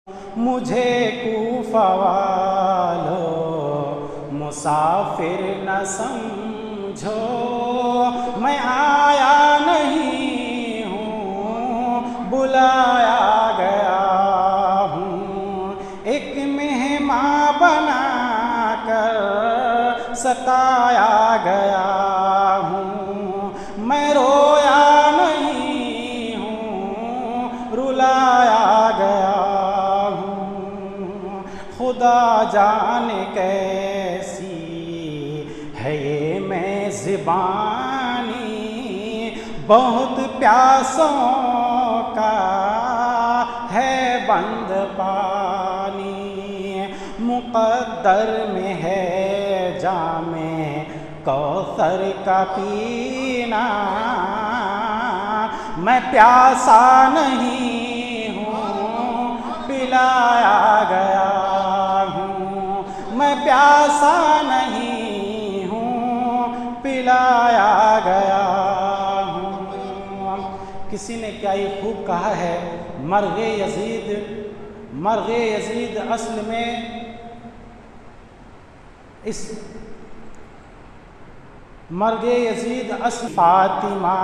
مجھے کوفہ والو مسافر نہ سمجھو، میں آیا نہیں ہوں بلایا گیا ہوں، ایک مہمان بنا کر ستایا گیا ہوں، میں رویا نہیں ہوں رلایا گیا ہوں، خدا جانے کیسی ہے یہ میں زبانی، بہت پیاسوں کا ہے بند پانی، مقدر میں ہے جام کوثر کا پینا، میں پیاسا نہیں ہوں پلایا گیا ہوں، میں پیاسا نہیں ہوں پلایا گیا ہوں۔ کسی نے کیا یہ خوب کہا ہے، مرغ یزید اصل میں مرغ یزید اصل فاطمہ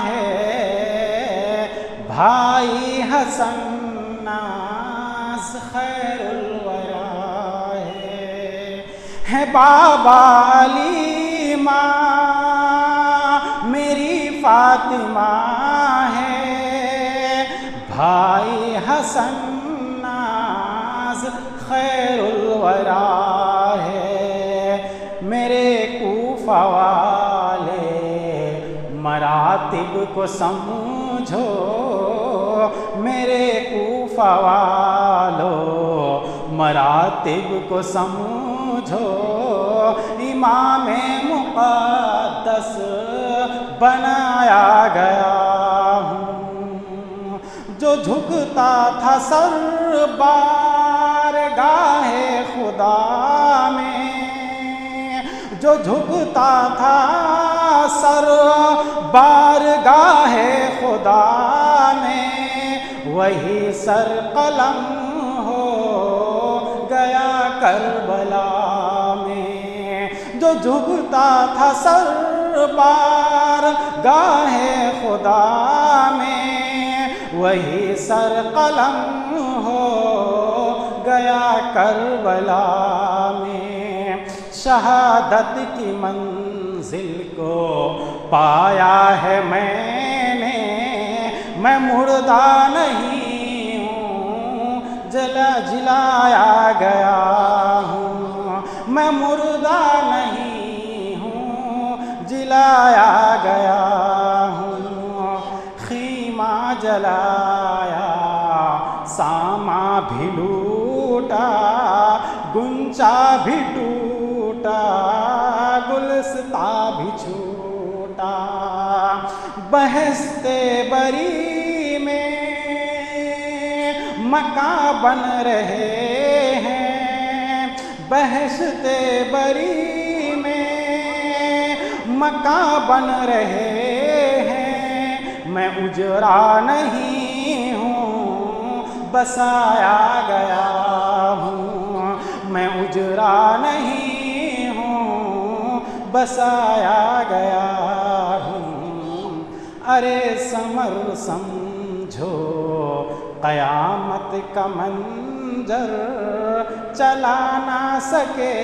ہے، بھائی حسن ناز خیر الورا ہے بابا علی ماں میری فاطمہ ہے، بھائی حسن ناز خیر الورا ہے، میرے کوفہ والے مراتب کو سمجھو، میرے کوفہ والو مراتب کو سمجھو، امام مقدس بنایا گیا ہوں، جو جھکتا تھا سر بارگاہ خدا میں، جو جھکتا تھا سر بارگاہ خدا میں، وہی سر قلم ہو گیا کربلا میں، جو جھکتا تھا سر بارگاہ خدا میں، وہی سر قلم ہو گیا کربلا میں، شہادت کی منزل کو پایا ہے میں نے، میں مردہ نہیں ہوں جلایا گیا ہوں، میں مردہ نہیں ہوں جلایا گیا ہوں، خیمہ جلایا ساما بھی لوٹا، گنچا بھی ٹوٹا، گلستاں بھی چھوٹا، بہشت بری میں مکاں بن رہے ہیں، بہشت بری میں مکاں بن رہے ہیں، میں اجڑا نہیں ہوں بسایا گیا ہوں، میں اجڑا نہیں ہوں بسایا گیا ہوں، ارے ثمر سمجھو قیامت کا منظر، چلا نہ سکے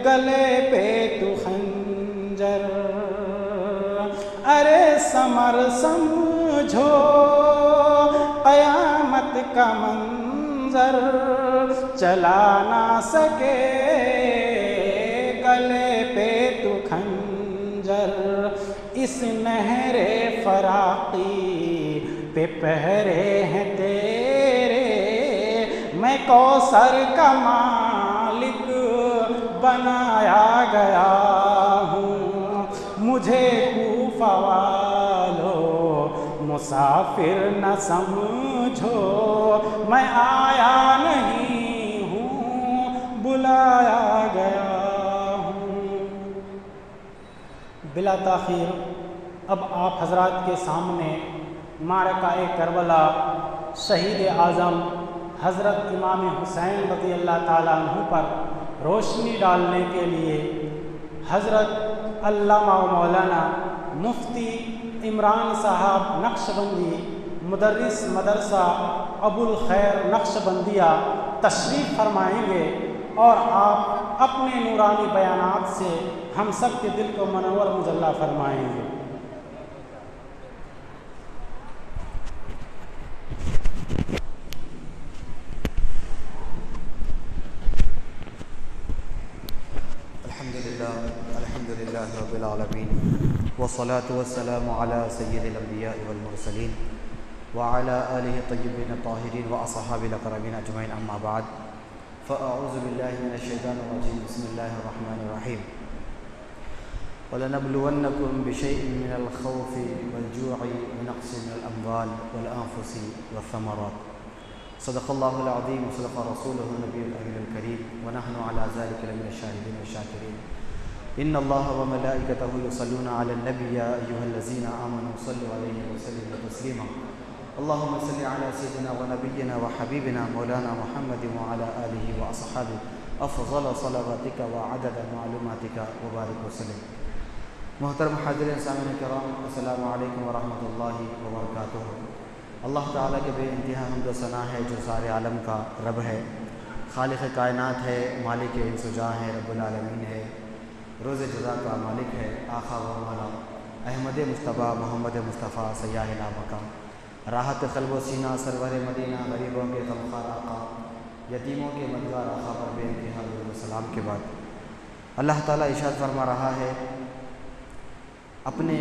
گلے پہ تو خنجر، ارے ثمر سمجھو قیامت کا منظر، چلا نہ سکے گلے پہ تو خنجر، اس نہر فراقی پہ پہرے ہیں تیرے، میں کوثر کا مالک بنایا گیا ہوں، مجھے کوفہ والو مسافر نہ سمجھو، میں آیا نہیں ہوں بلایا گیا ہوں۔ بلا تاخیر اب آپ حضرات کے سامنے معرکہ کربلا شہید اعظم حضرت امام حسین رضی اللہ تعالیٰ عنہ پر روشنی ڈالنے کے لیے حضرت علامہ و مولانا مفتی عمران صاحب نقشبندی مدرس مدرسہ ابو الخیر نقشبندیہ تشریف فرمائیں گے اور آپ اپنے نورانی بیانات سے ہم سب کے دل کو منور مجلہ فرمائیں گے۔ الحمد للہ رب العالمین والصلاة والسلام علی سید الانبیاء والمرسلین وعلی آلہ الطیبین الطاہرین واصحاب الاکرمین اجمعین، اما بعد فاعوذ باللہ من الشیطان الرجیم، بسم اللہ الرحمن الرحیم۔ وَلَنَبْلُوَنَّكُمْ بِشَيْءٍ مِّنَ الْخَوْفِ وَالْجُوعِ وَنَقْصٍ مِّنَ الْأَمْوَالِ وَالْأَنفُسِ وَالثَّمَرَاتِ صدق اللہ العظیم وصدق رسولہ النبی الامین الکریم ونحن علی ذلک لمن الشاہدین والشاکرین۔ ان اللہ وملائکتہ یصلون علی النبی یا ایھا الذین آمنوا صلوا علیہ وسلموا تسلیما۔ اللہم صل علی سیدنا ونبینا وحبیبنا مولانا محمد وعلی آلہ واصحابہ افضل صلواتک وعدد معلوماتک وبارک وسلم۔ محترم حاضرین سامعین کرام، السلام علیکم ورحمۃ اللہ وبرکاتہ۔ اللہ تعالیٰ کے بے انتہا حمد و ثنا ہے جو سارے عالم کا رب ہے، خالق کائنات ہے، مالک انس و جاں ہے، رب العالمین ہے، روز جزا کا مالک ہے، آقا و مولا احمد مصطفیٰ محمد مصطفیٰ سیاح لامکہ، راحت قلب و سینہ سرور مدینہ، غریبوں کے غمخوار آقا، یتیموں کے مددگار آقا پر بے انتہا درود و سلام کے بعد اللہ تعالیٰ ارشاد فرما رہا ہے اپنے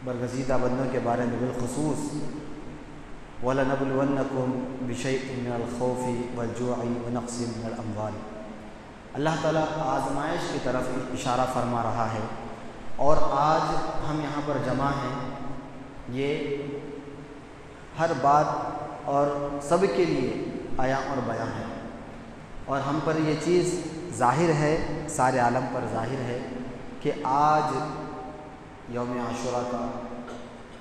برگزیدہ بندوں کے بارے میں بالخصوص وَلَنَبْلُوَنَّكُمْ بِشَيْءٍ مِّنَ الْخَوْفِ وَالْجُوعِ وَنَقْصٍ مِّنَ الْأَمْوَالِ۔ اللہ تعالیٰ آزمائش کی طرف اشارہ فرما رہا ہے، اور آج ہم یہاں پر جمع ہیں، یہ ہر بات اور سب کے لیے عیاں اور بیاں ہے، اور ہم پر یہ چیز ظاہر ہے، سارے عالم پر ظاہر ہے کہ آج یوم عاشوراء کا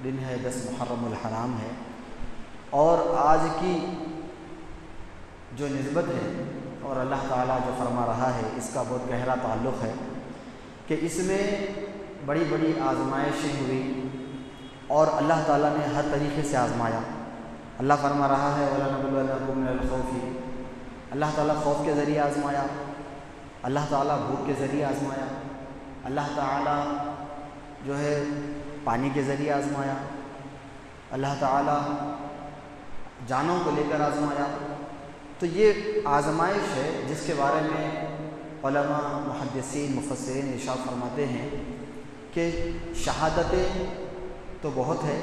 دن ہے، 10 محرم الحرام ہے، اور آج کی جو نسبت ہے اور اللہ تعالیٰ جو فرما رہا ہے اس کا بہت گہرا تعلق ہے کہ اس میں بڑی بڑی آزمائشیں ہوئی اور اللہ تعالیٰ نے ہر طریقے سے آزمایا۔ اللہ فرما رہا ہے وَلَنَبْلُوَنَّكُم مِّنَ الْخَوْفِ، اللہ تعالیٰ خوف کے ذریعے آزمایا، اللہ تعالیٰ بھوک کے ذریعے آزمایا، اللہ تعالیٰ جو ہے پانی کے ذریعے آزمایا، اللہ تعالیٰ جانوں کو لے کر آزمایا۔ تو یہ آزمائش ہے جس کے بارے میں علماء محدثین مفسرین ارشاد فرماتے ہیں کہ شہادتیں تو بہت ہیں،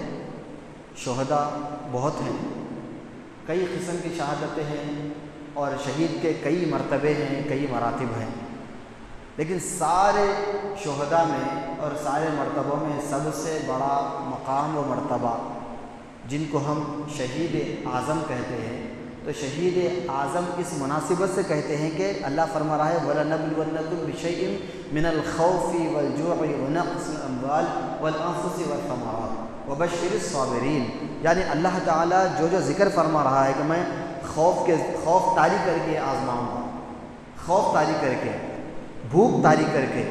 شہداء بہت ہیں، کئی قسم کی شہادتیں ہیں، اور شہید کے کئی مرتبے ہیں، کئی مراتب ہیں، لیکن سارے شہداء میں اور سارے مرتبوں میں سب سے بڑا مقام و مرتبہ جن کو ہم شہید اعظم کہتے ہیں، تو شہید اعظم اس مناسبت سے کہتے ہیں کہ اللہ فرما رہا ہے وَلَنَبْلُوَنَّكُمْ بِشَيْءٍ مِّنَ الْخَوْفِ وَالْجُوعِ وَنَقْصٍ مِّنَ الْأَمْوَالِ وَالْأَنفُسِ وَالثَّمَرَاتِ وَبَشِّرِ الصَّابِرِينَ۔ یعنی اللہ تعالیٰ جو ذکر فرما رہا ہے کہ میں خوف طاری کر کے آزماؤں گا، خوف طاری کر کے، بھوک طاری کر کے،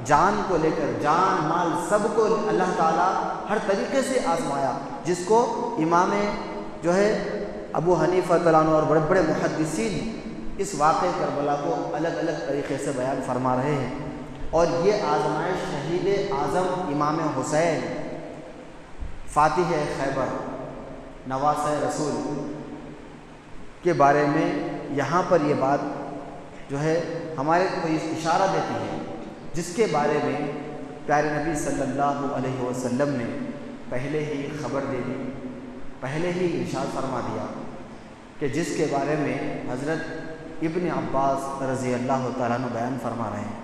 جان کو لے کر، جان مال سب کو اللہ تعالیٰ ہر طریقے سے آزمایا، جس کو امام جو ہے ابو حنیفہ رضی اللہ عنہ اور بڑے بڑے محدثین اس واقعے کربلا کو الگ الگ طریقے سے بیان فرما رہے ہیں۔ اور یہ آزمائش شہید اعظم امام حسین فاتح خیبر نواس رسول کے بارے میں یہاں پر یہ بات جو ہے ہمارے کو اشارہ دیتی ہے، جس کے بارے میں پیارے نبی صلی اللہ علیہ وسلم نے پہلے ہی خبر دے دی، پہلے ہی ارشاد فرما دیا کہ جس کے بارے میں حضرت ابن عباس رضی اللہ تعالیٰ عنہ بیان فرما رہے ہیں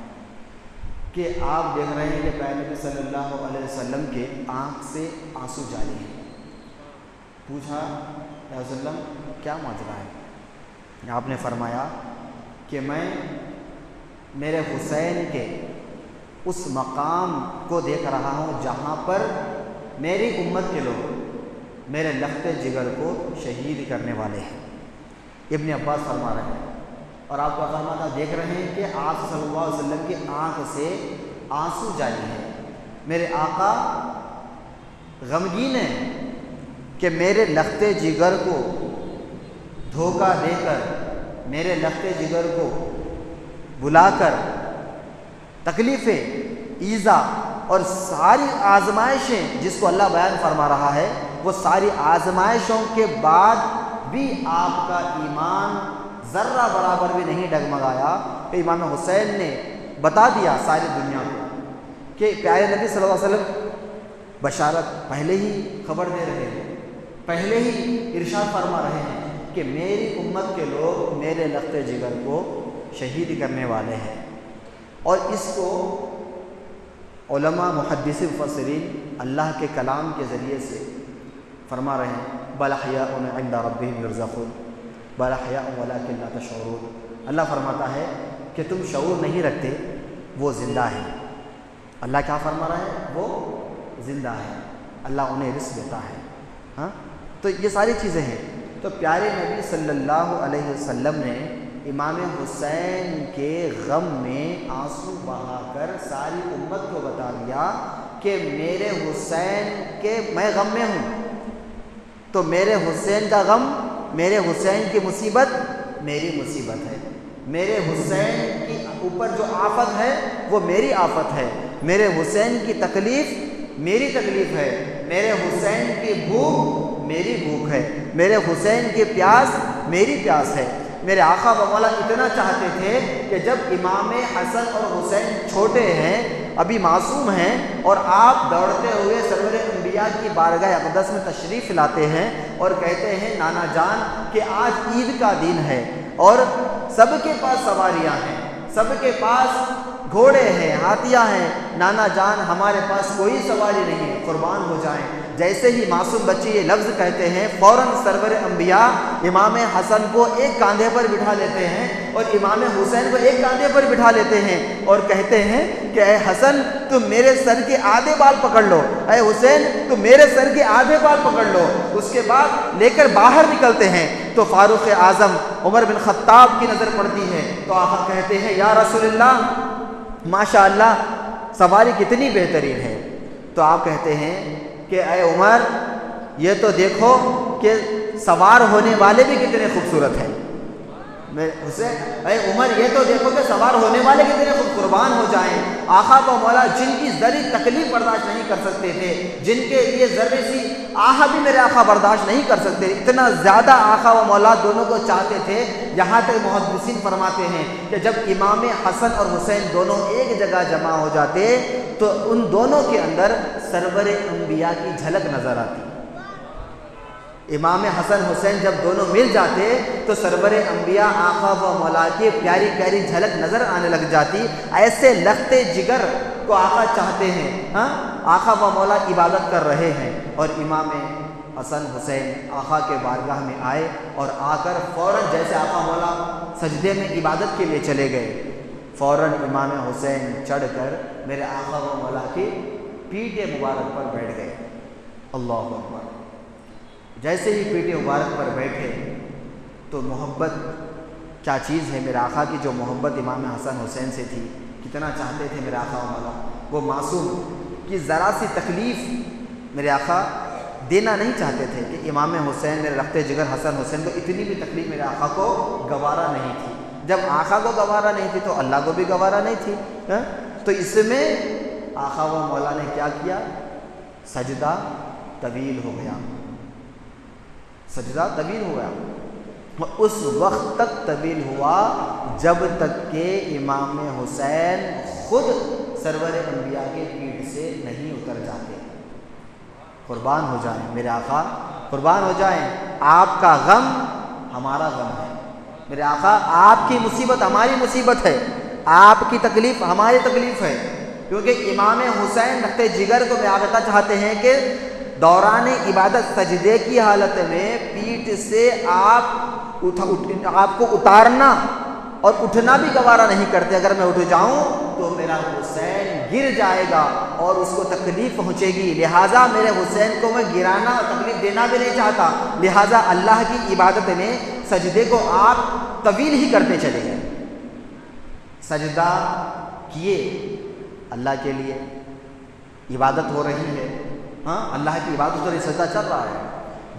کہ آپ دیکھ رہے ہیں کہ پیارے نبی صلی اللہ علیہ وسلم کے آنکھ سے آنسو جاری ہیں۔ پوچھا یا رسول اللہ کیا ماجرا ہے؟ آپ نے فرمایا کہ میں میرے حسین کے اس مقام کو دیکھ رہا ہوں جہاں پر میری امت کے لوگ میرے لخت جگر کو شہید کرنے والے ہیں۔ ابن عباس فرما رہے ہیں، اور آپ کا فرمانا دیکھ رہے ہیں کہ آپ صلی اللہ علیہ وسلم کی آنکھ سے آنسو جاری ہیں۔ میرے آقا غمگین ہیں کہ میرے لخت جگر کو دھوکہ دے کر، میرے لخت جگر کو بلا کر تکلیفیں، ایذا اور ساری آزمائشیں جس کو اللہ بیان فرما رہا ہے، وہ ساری آزمائشوں کے بعد بھی آپ کا ایمان ذرہ برابر بھی نہیں ڈگمگایا کہ امام حسین نے بتا دیا ساری دنیا کو کہ پیارے نبی صلی اللہ علیہ وسلم بشارت پہلے ہی خبر دے رہے ہیں، پہلے ہی ارشاد فرما رہے ہیں کہ میری امت کے لوگ میرے لخت جگر کو شہید کرنے والے ہیں۔ اور اس کو علماء محدث مفسرین اللہ کے کلام کے ذریعے سے فرما رہے ہیں، بل احیاء عند ربهم یرزقون بل احیاء ولکن لا تشعرون۔ اللہ فرماتا ہے کہ تم شعور نہیں رکھتے، وہ زندہ ہے۔ اللہ کیا فرما رہا ہے؟ وہ زندہ ہے، اللہ انہیں رزق دیتا ہے۔ ہاں، تو یہ ساری چیزیں ہیں۔ تو پیارے نبی صلی اللہ علیہ وسلم نے امام حسین کے غم میں آنسو بہا کر ساری امت کو بتا دیا کہ میرے حسین کے میں غم میں ہوں، تو میرے حسین کا غم، میرے حسین کی مصیبت میری مصیبت ہے، میرے حسین کی اوپر جو آفت ہے وہ میری آفت ہے، میرے حسین کی تکلیف میری تکلیف ہے، میرے حسین کی بھوک میری بھوک ہے، میرے حسین کی پیاس میری پیاس ہے۔ میرے آقا و مولا اتنا چاہتے تھے کہ جب امام حسن اور حسین چھوٹے ہیں، ابھی معصوم ہیں، اور آپ دوڑتے ہوئے سرور انبیاء کی بارگاہ اقدس میں تشریف لاتے ہیں اور کہتے ہیں نانا جان کہ آج عید کا دن ہے اور سب کے پاس سواریاں ہیں، سب کے پاس گھوڑے ہیں، ہاتھیاں ہیں، نانا جان ہمارے پاس کوئی سواری نہیں ہے، قربان ہو جائیں۔ جیسے ہی معصوم بچے یہ لفظ کہتے ہیں، فوراً سرور انبیاء امام حسن کو ایک کاندھے پر بٹھا لیتے ہیں اور امام حسین کو ایک کاندھے پر بٹھا لیتے ہیں اور کہتے ہیں کہ اے حسن تم میرے سر کے آدھے بال پکڑ لو، اے حسین تم میرے سر کے آدھے بال پکڑ لو۔ اس کے بعد لے کر باہر نکلتے ہیں تو فاروق اعظم عمر بن خطاب کی نظر پڑتی ہے، تو آقا کہتے ہیں یا رسول اللہ ماشاء اللہ سواری کتنی بہترین ہے۔ تو آپ کہتے ہیں کہ اے عمر یہ تو دیکھو کہ سوار ہونے والے بھی کتنے خوبصورت ہیں۔ اے عمر یہ تو دیکھو کہ سوار ہونے والے کتنے قربان ہو جائیں۔ آقا و مولا جن کی ذری تکلیف برداشت نہیں کر سکتے تھے، جن کے لیے ذرے سی آہ بھی میرے آقا برداشت نہیں کر سکتے، اتنا زیادہ آقا و مولا دونوں کو چاہتے تھے، یہاں تک محدثین فرماتے ہیں کہ جب امام حسن اور حسین دونوں ایک جگہ جمع ہو جاتے تو ان دونوں کے اندر سرور انبیاء کی جھلک نظر آتی۔ امام حسن حسین جب دونوں مل جاتے تو سرور انبیاء آقا و مولا کی پیاری پیاری جھلک نظر آنے لگ جاتی۔ ایسے لخت جگر کو آقا چاہتے ہیں۔ ہاں، آقا و مولا عبادت کر رہے ہیں اور امام حسن حسین آقا کے بارگاہ میں آئے اور آ کر فوراً جیسے آقا مولا سجدے میں عبادت کے لیے چلے گئے، فوراً امام حسین چڑھ کر میرے آقا و مولا کی پیٹھ مبارک پر بیٹھ گئے۔ اللہ اکبر۔ جیسے ہی پیٹھ مبارک پر بیٹھے تو محبت کیا چیز ہے، میرے آقا کی جو محبت امام حسن حسین سے تھی، کتنا چاہتے تھے میرے آقا و مولا، وہ معصوم کی ذرا سی تکلیف میرے آقا دینا نہیں چاہتے تھے کہ امام حسین میرے لخت جگر حسن حسین کو اتنی بھی تکلیف میرے آقا کو گوارا نہیں تھی۔ جب آقا کو گوارا نہیں تھی تو اللہ کو بھی گوارا نہیں تھی۔ تو اس میں آقا و مولا نے کیا کیا؟ سجدہ طویل ہو گیا، سجدہ طویل ہو گیا، اس وقت تک طویل ہوا جب تک کہ امام حسین خود سرور انبیاء کے پیٹھ سے نہیں اتر جاتے۔ قربان ہو جائیں میرے آقا، قربان ہو جائیں، آپ کا غم ہمارا غم ہے، میرے آقا آپ کی مصیبت ہماری مصیبت ہے، آپ کی تکلیف ہماری تکلیف ہے، کیونکہ امام حسین لخت جگر کو میں آگتا چاہتے ہیں کہ دوران عبادت سجدے کی حالت میں پیٹھ سے آپ کو اتارنا اور اٹھنا بھی گوارا نہیں کرتے، اگر میں اٹھ جاؤں تو میرا حسین گر جائے گا اور اس کو تکلیف پہنچے گی، لہٰذا میرے حسین کو میں گرانا اور تکلیف دینا بھی نہیں چاہتا، لہٰذا اللہ کی عبادت میں سجدے کو آپ طویل ہی کرتے چلے گئے۔ سجدہ کیے اللہ کے لیے، عبادت ہو رہی ہے، ہاں اللہ کی عبادت ہو رہی، سجدہ چل رہا ہے۔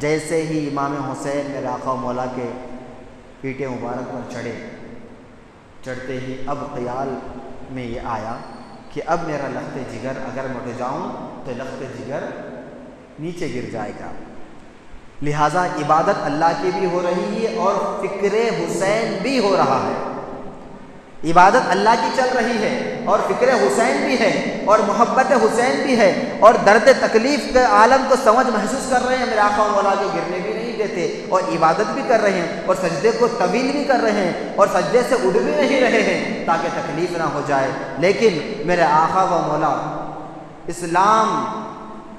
جیسے ہی امام حسین میرے آقا و مولا کے پیٹے مبارک پر چڑھتے ہی اب خیال میں یہ آیا کہ اب میرا لخت جگر اگر میں اٹھ جاؤں تو لخت جگر نیچے گر جائے گا، لہٰذا عبادت اللہ کی بھی ہو رہی ہے اور فکر حسین بھی ہو رہا ہے، عبادت اللہ کی چل رہی ہے اور فکر حسین بھی ہے اور محبت حسین بھی ہے اور درد تکلیف کے عالم کو سمجھ محسوس کر رہے ہیں، میرے آقا و مولا کے گرنے بھی نہیں دیتے اور عبادت بھی کر رہے ہیں اور سجدے کو طویل بھی کر رہے ہیں اور سجدے سے اٹھ بھی نہیں رہے ہیں تاکہ تکلیف نہ ہو جائے، لیکن میرے آقا و مولا اسلام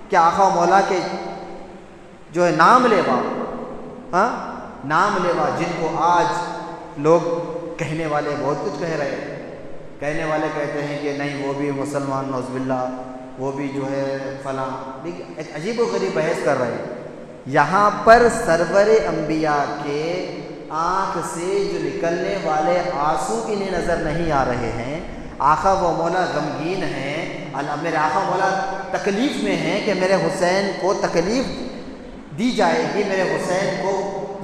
کے آقا و مولا کے جو ہے نام لیوا جن کو آج لوگ کہنے والے بہت کچھ کہہ رہے ہیں، کہنے والے کہتے ہیں کہ نہیں وہ بھی مسلمان نعوذ باللہ، وہ بھی جو ہے فلاں، لیکن ایک عجیب و غریب بحث کر رہے ہیں۔ یہاں پر سرور انبیاء کے آنکھ سے جو نکلنے والے آنسو انہیں نظر نہیں آ رہے ہیں، آقا و مولا غمگین ہیں، میرے آقا و مولا تکلیف میں ہیں کہ میرے حسین کو تکلیف دی جائے گی، میرے حسین کو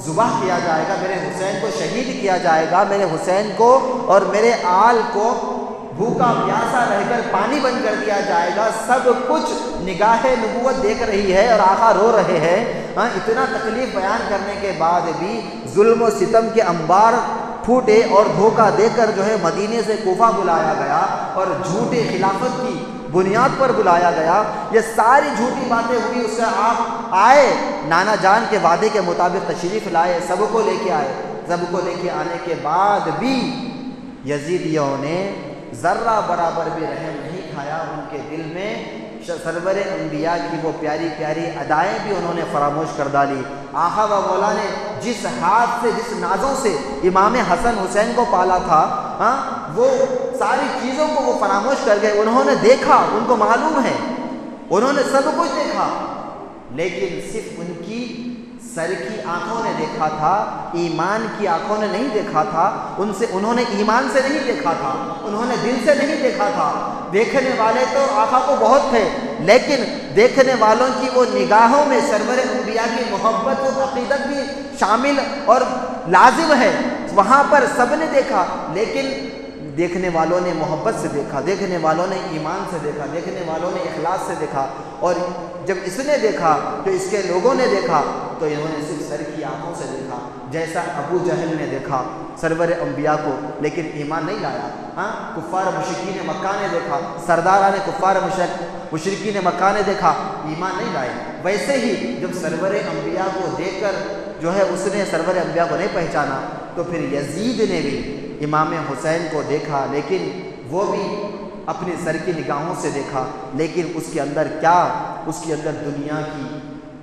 ذبح کیا جائے گا، میرے حسین کو شہید کیا جائے گا، میرے حسین کو اور میرے آل کو بھوکا پیاسا رہ کر پانی بن کر دیا جائے گا، سب کچھ نگاہ نبوت دیکھ رہی ہے اور آقا رو رہے ہیں۔ اتنا تکلیف بیان کرنے کے بعد بھی ظلم و ستم کے انبار پھوٹے اور دھوکہ دے کر جو ہے مدینے سے کوفہ بلایا گیا اور جھوٹے خلافت کی بنیاد پر بلایا گیا، یہ ساری جھوٹی باتیں ہوئی، اس سے آپ آئے نانا جان کے وعدے کے مطابق تشریف لائے، سب کو لے کے آئے، سب کو لے کے آنے کے بعد بھی یزیدیوں نے ذرہ برابر بھی رحم نہیں کھایا، ان کے دل میں سرور انبیاء کی وہ پیاری پیاری ادائیں بھی انہوں نے فراموش کر ڈالی۔ آقا و مولا نے جس ہاتھ سے جس نازوں سے امام حسن حسین کو پالا تھا، وہ ساری چیزوں کو وہ فراموش کر گئے، انہوں نے دیکھا، ان کو معلوم ہے، انہوں نے سب کچھ دیکھا، لیکن صرف ان کی سر کی آنکھوں نے دیکھا تھا، ایمان کی آنکھوں نے نہیں دیکھا تھا، انہوں نے ایمان سے نہیں دیکھا تھا، انہوں نے دل سے نہیں دیکھا تھا۔ دیکھنے والے تو آقا کو بہت تھے، لیکن دیکھنے والوں کی وہ نگاہوں میں سرور انبیاء کی محبت و عقیدت بھی شامل اور لازم ہے، وہاں پر سب نے دیکھا، لیکن دیکھنے والوں نے محبت سے دیکھا، دیکھنے والوں نے ایمان سے دیکھا، دیکھنے والوں نے اخلاص سے دیکھا، اور جب اس نے دیکھا تو اس کے لوگوں نے دیکھا تو انہوں نے صرف سر کی آنکھوں سے دیکھا، جیسا ابو جہل نے دیکھا سرور انبیاء کو لیکن ایمان نہیں لایا، کفار مشرکین مکہ نے دیکھا، سرداران کفار مشرکین مکہ نے دیکھا، ایمان نہیں لائے۔ ویسے ہی جب سرور انبیاء کو دیکھ کر جو ہے اس نے سرور انبیاء کو نہیں پہچانا، تو پھر یزید نے بھی امام حسین کو دیکھا، لیکن وہ بھی اپنی سر کی نگاہوں سے دیکھا، لیکن اس کے اندر کیا، اس کے اندر دنیا کی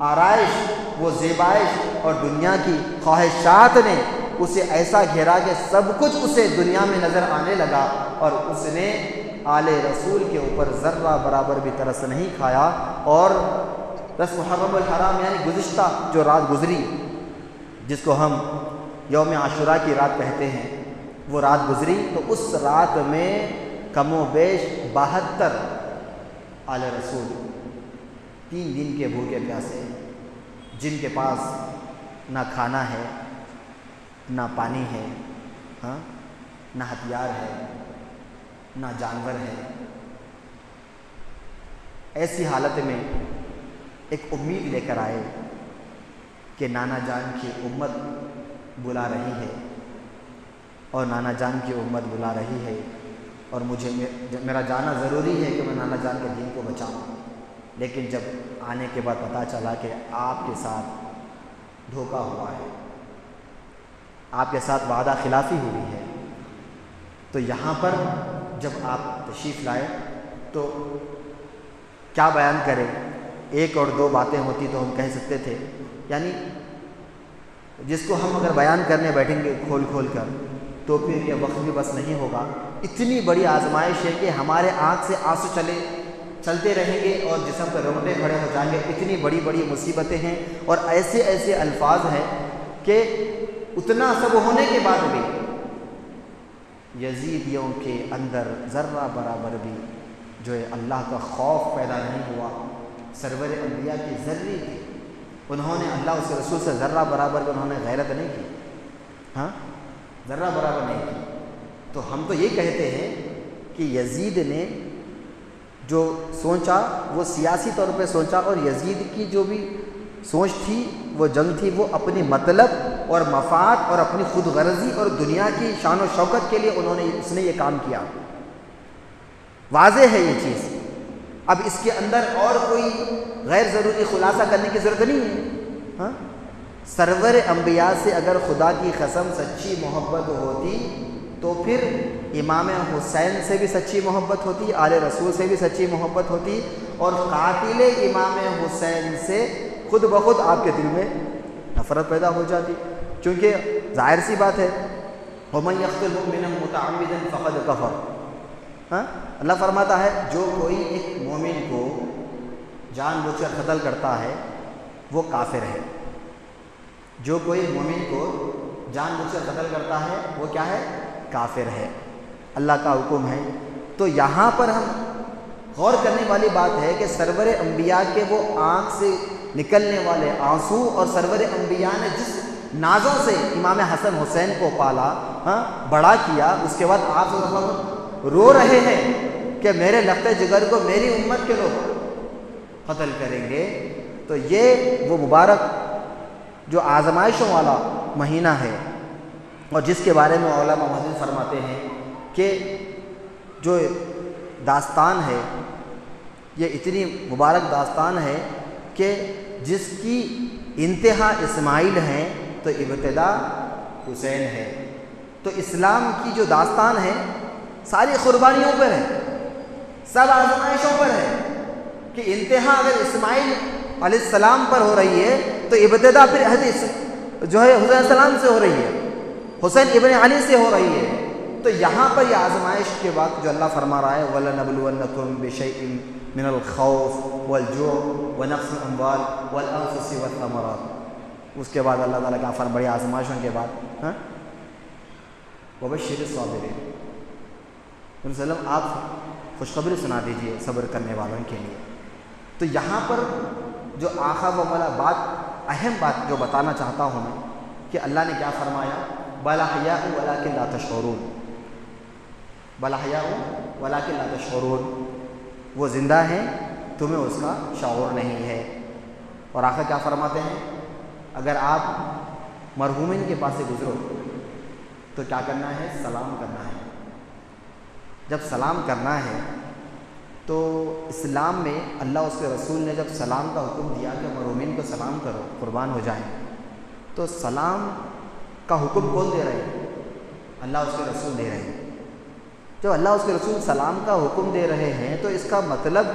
آرائش، وہ زیبائش اور دنیا کی خواہشات نے اسے ایسا گھیرا کہ سب کچھ اسے دنیا میں نظر آنے لگا، اور اس نے آل رسول کے اوپر ذرہ برابر بھی ترس نہیں کھایا، اور دس محرم الحرام یعنی گزشتہ جو رات گزری، جس کو ہم یوم عاشوراء کی رات کہتے ہیں، وہ رات گزری تو اس رات میں کم و بیش 72 آل رسول 3 دن کے بھوکے پیاسے، جن کے پاس نہ کھانا ہے، نہ پانی ہے، نہ ہتھیار ہے، نہ جانور ہے، ایسی حالت میں ایک امید لے کر آئے کہ نانا جان کی امت بلا رہی ہے، اور نانا جان کی امت بلا رہی ہے، اور مجھے میرا جانا ضروری ہے کہ میں نانا جان کے دین کو بچاؤں۔ لیکن جب آنے کے بعد پتہ چلا کہ آپ کے ساتھ دھوکہ ہوا ہے، آپ کے ساتھ وعدہ خلافی ہوئی ہے، تو یہاں پر جب آپ تشریف لائے تو کیا بیان کریں؟ ایک اور دو باتیں ہوتی تو ہم کہہ سکتے تھے، یعنی جس کو ہم اگر بیان کرنے بیٹھیں گے کھول کھول کر تو پھر یہ وقت بھی بس نہیں ہوگا۔ اتنی بڑی آزمائش ہے کہ ہمارے آنکھ سے آنسو چلتے رہیں گے اور جسم پہ رونگٹے کھڑے ہو جائیں گے۔ اتنی بڑی بڑی مصیبتیں ہیں اور ایسے ایسے الفاظ ہیں کہ اتنا سب ہونے کے بعد بھی یزیدیوں کے اندر ذرہ برابر بھی جو ہے اللہ کا خوف پیدا نہیں ہوا۔ سرور انبیاء کی ذرے تھی، انہوں نے اللہ اس کے رسول سے ذرہ برابر انہوں نے غیرت نہیں کی، ہاں ذرہ برابر نہیں کی۔ تو ہم تو یہ کہتے ہیں کہ یزید نے جو سوچا وہ سیاسی طور پہ سوچا، اور یزید کی جو بھی سوچ تھی وہ جنگ تھی، وہ اپنی مطلب اور مفاد اور اپنی خود غرضی اور دنیا کی شان و شوکت کے لیے اس نے یہ کام کیا۔ واضح ہے یہ چیز، اب اس کے اندر اور کوئی غیر ضروری خلاصہ کرنے کی ضرورت نہیں ہے۔ ہاں سرور انبیاء سے اگر خدا کی قسم سچی محبت ہوتی تو پھر امام حسین سے بھی سچی محبت ہوتی، آل رسول سے بھی سچی محبت ہوتی، اور قاتل امام حسین سے خود بخود آپ کے دل میں نفرت پیدا ہو جاتی، کیونکہ ظاہر سی بات ہے وَمَن يَقْتُلْ مُؤْمِنًا مُتَعَمِّدًا فَقَدْ كَفَرَ۔ ہاں اللہ فرماتا ہے جو کوئی ایک مومن کو جان بوجھ کر قتل کرتا ہے وہ کافر ہے۔ جو کوئی مومن کو جان بوجھ کر قتل کرتا ہے وہ کیا ہے؟ کافر ہے۔ اللہ کا حکم ہے۔ تو یہاں پر ہم غور کرنے والی بات ہے کہ سرور انبیاء کے وہ آنکھ سے نکلنے والے آنسو، اور سرور انبیاء نے جس نازوں سے امام حسن حسین کو پالا، ہاں بڑا کیا، اس کے بعد آپ رو رہے ہیں کہ میرے لخت جگر کو میری امت کے لوگ قتل کریں گے۔ تو یہ وہ مبارک جو آزمائشوں والا مہینہ ہے، اور جس کے بارے میں علماء محدث فرماتے ہیں کہ جو داستان ہے یہ اتنی مبارک داستان ہے کہ جس کی انتہا اسماعیل ہے تو ابتدا حسین ہے۔ تو اسلام کی جو داستان ہے ساری قربانیوں پر ہے، سب آزمائشوں پر ہے، کہ انتہا اگر اسماعیل علیہ السلام پر ہو رہی ہے تو ابتدا پھر حدیث جو ہے حسین علیہ السلام سے ہو رہی ہے، حسین ابن علی سے ہو رہی ہے۔ تو یہاں پر یہ آزمائش کے وقت جو اللہ فرما رہا ہے وَلَنَبْلُوَنَّكُمْ بِشَيْءٍ مِّنَ الْخَوْفِ وَالْجُوعِ وَنَقْصٍ مِّنَ الْأَمْوَالِ وَالْأَنفُسِ وَالثَّمَرَاتِ۔ اس کے بعد اللہ تعالیٰ کا فرمان بڑی آزمائشوں کے بعد وَبَشِّرِ الصَّابِرِينَ، علیہ وسلم آپ خوشخبری سنا دیجئے صبر کرنے والوں کے لیے۔ تو یہاں پر جو آخر و مولا بات، اہم بات جو بتانا چاہتا ہوں میں کہ اللہ نے کیا فرمایا، بَلْ أَحْيَاءٌ وَلَٰكِن لَا تَشْعُرُونَ، بَلْ أَحْيَاءٌ وَلَٰكِن لَا تَشْعُرُونَ، وہ زندہ ہیں تمہیں اس کا شعور نہیں ہے۔ اور آخر کیا فرماتے ہیں، اگر آپ مرحومین کے پاس سے گزرو تو کیا کرنا ہے، سلام کرنا ہے۔ جب سلام کرنا ہے تو اسلام میں اللہ اس کے رسول نے جب سلام کا حکم دیا کہ مرحومین کو سلام کرو قربان ہو جائیں، تو سلام کا حکم کون دے رہے ہیں؟ اللہ اس کے رسول دے رہے ہیں۔ جب اللہ اس کے رسول سلام کا حکم دے رہے ہیں تو اس کا مطلب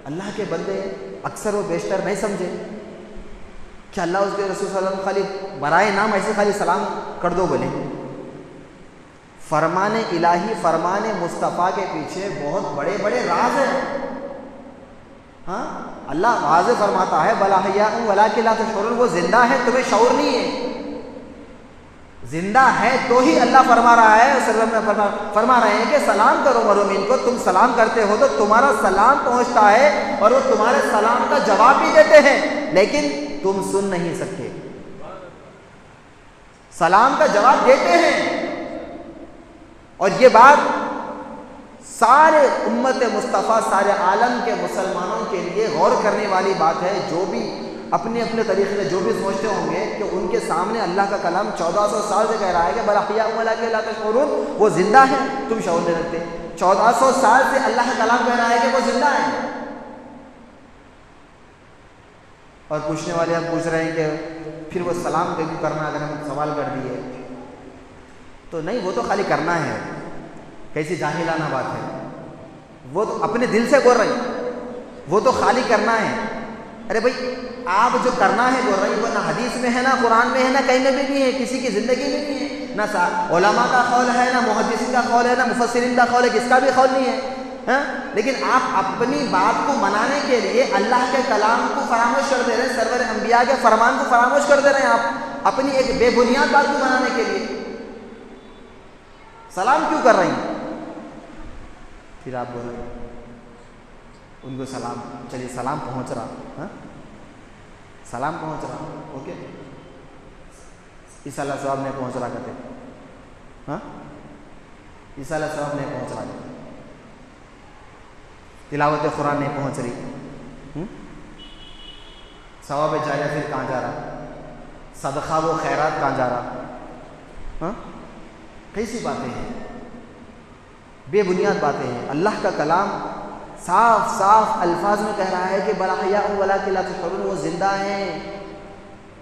اللہ کے بندے اکثر و بیشتر نہیں سمجھے کہ اللہ اس کے رسول صلی اللہ علیہ وسلم خالی برائے نام ایسے خالی سلام کر دو بولے۔ فرمان الہی، فرمان مصطفیٰ کے پیچھے بہت بڑے بڑے راز ہیں۔ ہاں اللہ واضح فرماتا ہے بَلْ أَحْيَاءٌ وَلَٰكِن لَا تَشْعُرُونَ، وہ زندہ ہے تمہیں شعور نہیں ہے۔ زندہ ہے تو ہی اللہ فرما رہا ہے، فرما رہے ہیں کہ سلام کرو مرحومین کو۔ تم سلام کرتے ہو تو تمہارا سلام پہنچتا ہے اور وہ تمہارے سلام کا جواب بھی دیتے ہیں، لیکن تم سن نہیں سکتے۔ سلام کا جواب دیتے ہیں، اور یہ بات سارے امت مصطفیٰ، سارے عالم کے مسلمانوں کے لیے غور کرنے والی بات ہے۔ جو بھی اپنے اپنے طریقے سے جو بھی سوچتے ہوں گے کہ ان کے سامنے اللہ کا کلام 1400 سال سے کہہ رہا ہے کہ بَلْ أَحْيَاءٌ وَلَٰكِن لَا تَشْعُرُونَ، وہ زندہ ہیں تم شعور نہیں رکھتے۔ 1400 سال سے اللہ کا کلام کہہ رہا ہے کہ وہ زندہ ہیں، اور پوچھنے والے ہم پوچھ رہے ہیں کہ پھر وہ سلام کیوں کرنا، اگر ہم سوال کر دیے تو نہیں، وہ تو خالی کرنا ہے، کیسی جاہلانہ بات ہے، وہ تو اپنے دل سے بول رہے ہیں، وہ تو خالی کرنا ہے۔ ارے بھائی آپ جو کرنا ہے بول رہے ہیں، وہ نہ حدیث میں ہے، نہ قرآن میں ہے، نہ کہیں میں بھی نہیں ہے، کسی کی زندگی میں نہیں ہے۔ نہ علماء کا قول ہے، نہ محدثین کا قول ہے، نہ مفسرین کا قول ہے، کس کا بھی قول نہیں ہے ہاں؟ لیکن آپ اپنی بات کو منانے کے لیے اللہ کے کلام کو فراموش کر دے رہے ہیں، سرور انبیاء کے فرمان کو فراموش کر دے رہے ہیں آپ اپنی ایک بے بنیاد بات کو منانے کے لیے۔ سلام کیوں کر رہی ہیں؟ پھر آپ بول رہے ہیں ان کو سلام، چلیے سلام پہنچ رہا ہاں، سلام پہنچ رہا، اوکے، عیسیٰ علیہ السلام نہیں پہنچ رہا کرتے ہاں، عیسیٰ علیہ السلام نہیں پہنچ رہا کرتے، تلاوت قرآن نہیں پہنچ رہی، ثواب جاریہ پھر کہاں جا رہا، صدقہ و خیرات کہاں جا رہا ہاں؟ کیسی باتیں ہیں، بے بنیاد باتیں ہیں۔ اللہ کا کلام صاف صاف الفاظ میں کہہ رہا ہے کہ بل احیاء ولکن لا تشعرون، وہ زندہ ہیں،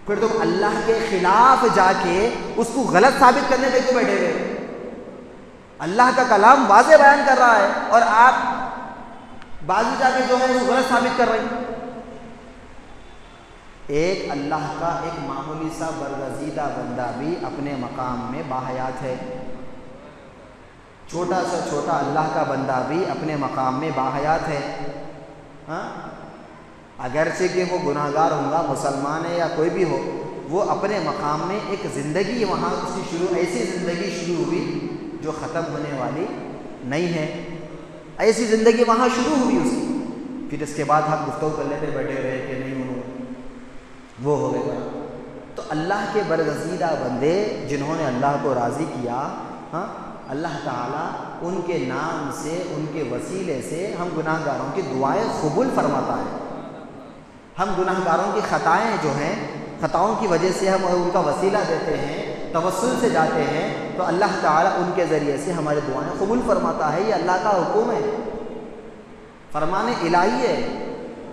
پھر تم اللہ کے خلاف جا کے اس کو غلط ثابت کرنے پہ کیوں بیٹھے ہوئے؟ اللہ کا کلام واضح بیان کر رہا ہے اور آپ بازو جا کے جو ہے وہ غلط ثابت کر رہے ہیں۔ ایک اللہ کا ایک معمولی سا برگزیدہ بندہ بھی اپنے مقام میں باحیات ہے، چھوٹا سا چھوٹا اللہ کا بندہ بھی اپنے مقام میں باحیات ہے ہاں؟ اگرچہ کہ وہ گناہ گار ہوگا، مسلمان ہے یا کوئی بھی ہو، وہ اپنے مقام میں ایک زندگی وہاں اس کی شروع، ایسی زندگی شروع ہوئی جو ختم ہونے والی نہیں ہے، ایسی زندگی وہاں شروع ہوئی اس کی، پھر اس کے بعد ہم گفتگو کرنے پہ بیٹھے رہے کہ نہیں وہ ہو گئے۔ تو اللہ کے برگزیدہ بندے جنہوں نے اللہ کو راضی کیا ہاں، اللہ تعالیٰ ان کے نام سے، ان کے وسیلے سے ہم گناہ گاروں کی دعائیں قبول فرماتا ہے۔ ہم گناہ گاروں کی خطائیں جو ہیں، خطاؤں کی وجہ سے ہم ان کا وسیلہ دیتے ہیں، توسل سے جاتے ہیں، تو اللہ تعالیٰ ان کے ذریعے سے ہماری دعائیں قبول فرماتا ہے۔ یہ اللہ کا حکم ہے، فرمان الہی ہے۔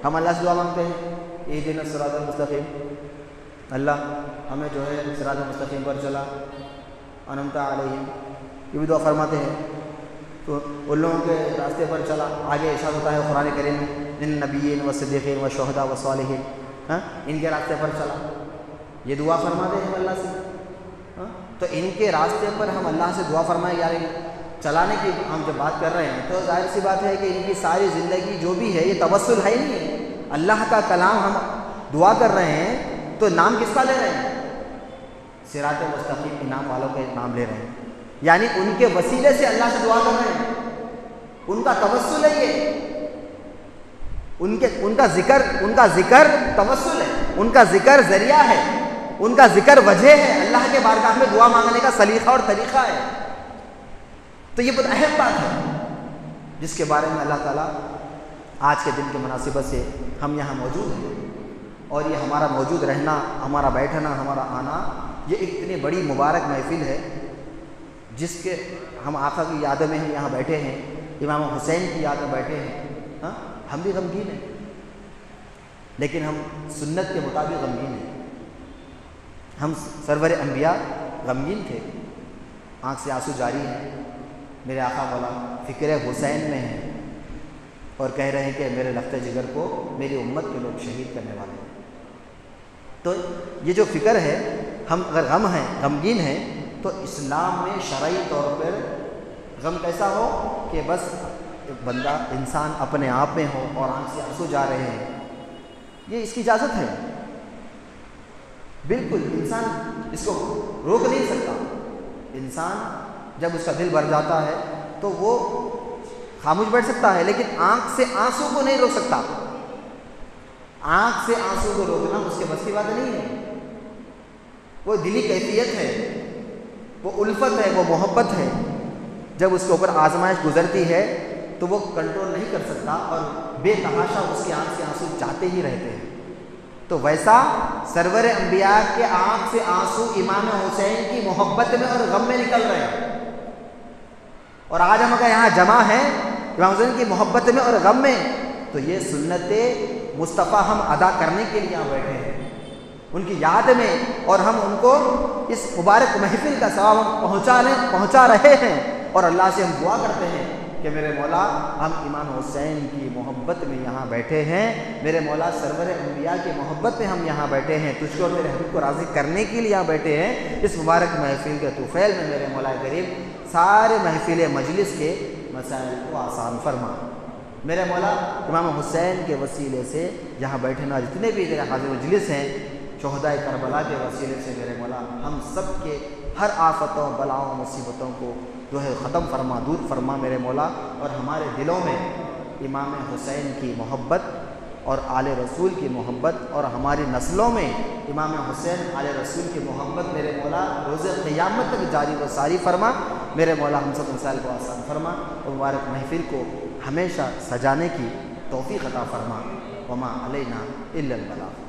ہم اللہ سے دعا مانگتے ہیں اہدنا الصراط المستقیم، اللہ ہمیں جو ہے صراط مستقیم پر چلا، انعمت علیہم، یہ بھی دعا فرماتے ہیں، تو ان لوگوں کے راستے پر چلا۔ آگے ارشاد ہوتا ہے قرآن کریم میں ان نبیین و صدیقین و شہداء و صالحین، ہاں ان کے راستے پر چلا، یہ دعا فرماتے ہیں ہم اللہ سے ہاں؟ تو ان کے راستے پر ہم اللہ سے دعا فرمائیں، یعنی چلانے کی ہم جب بات کر رہے ہیں تو ظاہر سی بات ہے کہ ان کی ساری زندگی جو بھی ہے یہ توسل ہے ہی نہیں ہے۔ اللہ کا کلام ہم دعا کر رہے ہیں تو نام کس کا لے رہے ہیں؟ صراط مستقیم انعام والوں کے نام لے رہے ہیں، یعنی ان کے وسیلے سے اللہ سے دعا کر رہے ہیں، ان کا توسل ہے یہ، ان کا ذکر توسل ہے، ان کا ذکر ذریعہ ہے، ان کا ذکر وجہ ہے، اللہ کے بارگاہ میں دعا مانگنے کا سلیقہ اور طریقہ ہے۔ تو یہ بہت اہم بات ہے جس کے بارے میں اللہ تعالیٰ آج کے دن کی مناسبت سے ہم یہاں موجود ہیں، اور یہ ہمارا موجود رہنا، ہمارا بیٹھنا، ہمارا آنا، یہ ایک اتنی بڑی مبارک محفل ہے جس کے ہم آقا کی یاد میں ہم یہاں بیٹھے ہیں، امام حسین کی یاد میں بیٹھے ہیں ہاں؟ ہم بھی غمگین ہیں، لیکن ہم سنت کے مطابق غمگین ہیں۔ ہم سرور انبیاء غمگین تھے، آنکھ سے آنسو جاری ہیں، میرے آقا مولا فکر حسین میں ہیں اور کہہ رہے ہیں کہ میرے لخت جگر کو میری امت کے لوگ شہید کرنے والے ہیں۔ تو یہ جو فکر ہے، ہم اگر غمگین ہیں تو اسلام میں شرعی طور پر غم کیسا ہو کہ بس بندہ انسان اپنے آپ میں ہو اور آنکھ سے آنسو جا رہے ہیں، یہ اس کی اجازت ہے، بالکل انسان اس کو روک نہیں سکتا۔ انسان جب اس کا دل بھر جاتا ہے تو وہ خاموش بیٹھ سکتا ہے، لیکن آنکھ سے آنسو کو نہیں روک سکتا۔ آنکھ سے آنسو کو روکنا اس کے بس کی بات نہیں ہے، وہ دلی کیفیت ہے، وہ الفت ہے، وہ محبت ہے۔ جب اس کے اوپر آزمائش گزرتی ہے تو وہ کنٹرول نہیں کر سکتا اور بے تحاشا اس کی آنکھ سے آنسو جاتے ہی رہتے ہیں۔ تو ویسا سرور انبیاء کے آنکھ سے آنسو امام حسین کی محبت میں اور غم میں نکل رہے ہیں، اور آج ہم اگر یہاں جمع ہیں امام حسین کی محبت میں اور غم میں، تو یہ سنت مصطفیٰ ہم ادا کرنے کے لیے یہاں بیٹھے ہیں ان کی یاد میں، اور ہم ان کو اس مبارک محفل کا ثواب پہنچا رہے ہیں، اور اللہ سے ہم دعا کرتے ہیں کہ میرے مولا ہم امام حسین کی محبت میں یہاں بیٹھے ہیں، میرے مولا سرور انبیاء کی محبت میں ہم یہاں بیٹھے ہیں، تجھ کو اور تیرے حبیب کو راضی کرنے کے لیے یہاں بیٹھے ہیں۔ اس مبارک محفل کے طفیل میں میرے مولا کریم سارے محفل مجلس کے مسائل کو آسان فرما۔ میرے مولا امام حسین کے وسیلے سے یہاں بیٹھنا جتنے بھی میرے حاضر مجلس ہیں، شہدائے کربلا کے وسیلے سے میرے مولا ہم سب کے ہر آفتوں بلاؤں مصیبتوں کو جو ہے ختم فرما، دور فرما میرے مولا، اور ہمارے دلوں میں امام حسین کی محبت اور آل رسول کی محبت، اور ہماری نسلوں میں امام حسین آل رسول کی محبت میرے مولا روز قیامت تک جاری و ساری فرما۔ میرے مولا ہم سب مسائل کو آسان فرما اور مبارک محفل کو ہمیشہ سجانے کی توفیق عطا فرما۔ وما علینا الا البلاغ۔